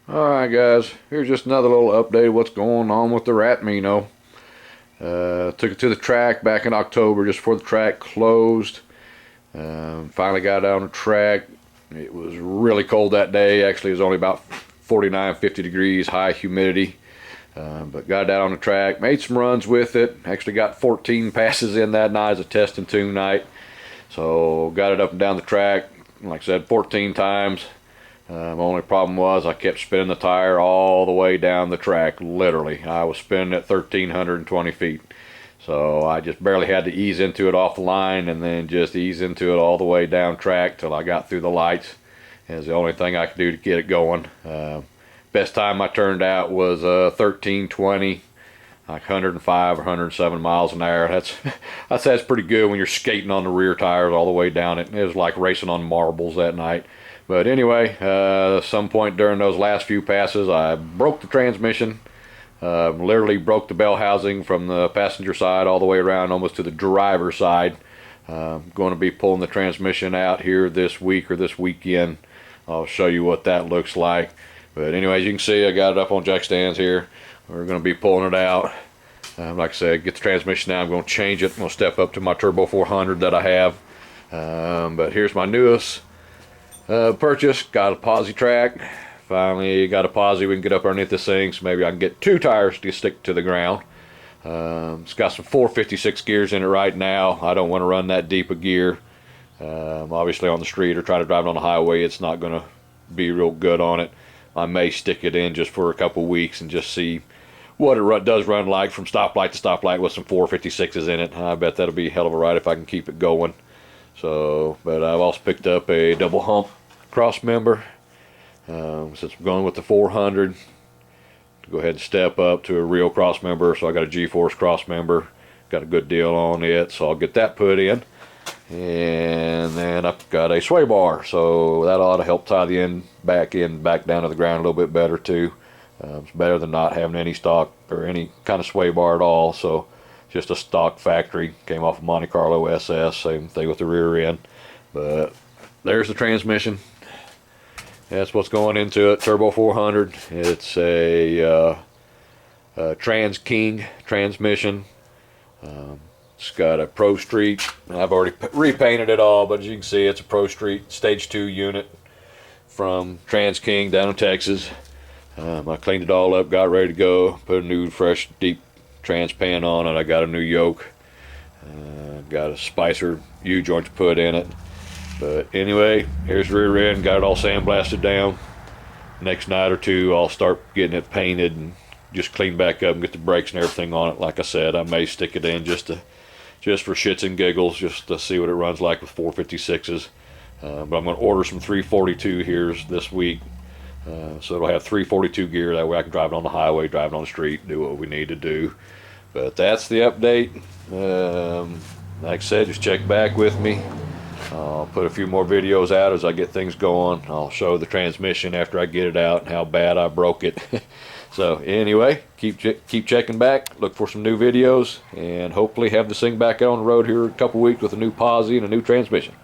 Alright guys, here's just another little update of what's going on with the Ratmino. Took it to the track back in October just before the track closed. Finally got it on the track. It was really cold that day. Actually it was only about 49, 50 degrees, high humidity. But got it out on the track, made some runs with it. Actually got 14 passes in that night as a test and tune night. So got it up and down the track, like I said, 14 times. Only problem was I kept spinning the tire all the way down the track. Literally, I was spinning at 1,320 feet. So I just barely had to ease into it off the line and then just ease into it all the way down track till I got through the lights. It was the only thing I could do to get it going. Best time I turned out was 13:20, like 105 or 107 miles an hour. That's pretty good when you're skating on the rear tires all the way down it. It was like racing on marbles that night. But anyway, at some point during those last few passes, I broke the transmission. Literally broke the bell housing from the passenger side all the way around almost to the driver's side. Going to be pulling the transmission out here this week or this weekend. I'll show you what that looks like. But anyway, as you can see, I got it up on jack stands here. We're going to be pulling it out. Like I said, get the transmission out. I'm going to change it. I'm going to step up to my Turbo 400 that I have. But here's my newest purchase. Got a posi track. Finally got a posi. We can get up underneath this thing, so maybe I can get two tires to stick to the ground. It's got some 456 gears in it right now. I don't want to run that deep a gear. Obviously on the street or try to drive it on the highway, it's not going to be real good on it. I may stick it in just for a couple weeks and just see what it does run like from stoplight to stoplight with some 456s in it. I bet that'll be a hell of a ride if I can keep it going. So, but I've also picked up a double hump cross member. Since I'm going with the 400, to go ahead and step up to a real cross member. So I got a G-force cross member, got a good deal on it, so I'll get that put in. And then I've got a sway bar, so that ought to help tie the end back down to the ground a little bit better too. It's better than not having any stock or any kind of sway bar at all. So just a stock factory, came off of Monte Carlo SS, same thing with the rear end. But there's the transmission. That's what's going into it. Turbo 400. It's a Trans King transmission. It's got a Pro Street. I've already repainted it all, but as you can see, it's a Pro Street Stage 2 unit from Trans King down in Texas. I cleaned it all up, got ready to go, put a new fresh deep trans pan on it. I got a new yoke. Got a Spicer U-joint to put in it. But anyway, here's the rear end, got it all sandblasted down. Next night or two, I'll start getting it painted and just clean back up and get the brakes and everything on it. Like I said, I may stick it in just for shits and giggles, just to see what it runs like with 456s. But I'm going to order some 342 here this week. So it'll have 342 gear, that way I can drive it on the highway, drive it on the street, do what we need to do. But that's the update. Like I said, just check back with me. I'll put a few more videos out as I get things going. I'll show the transmission after I get it out and how bad I broke it. So anyway, keep checking back, look for some new videos, and hopefully have this thing back out on the road here in a couple weeks with a new posi and a new transmission.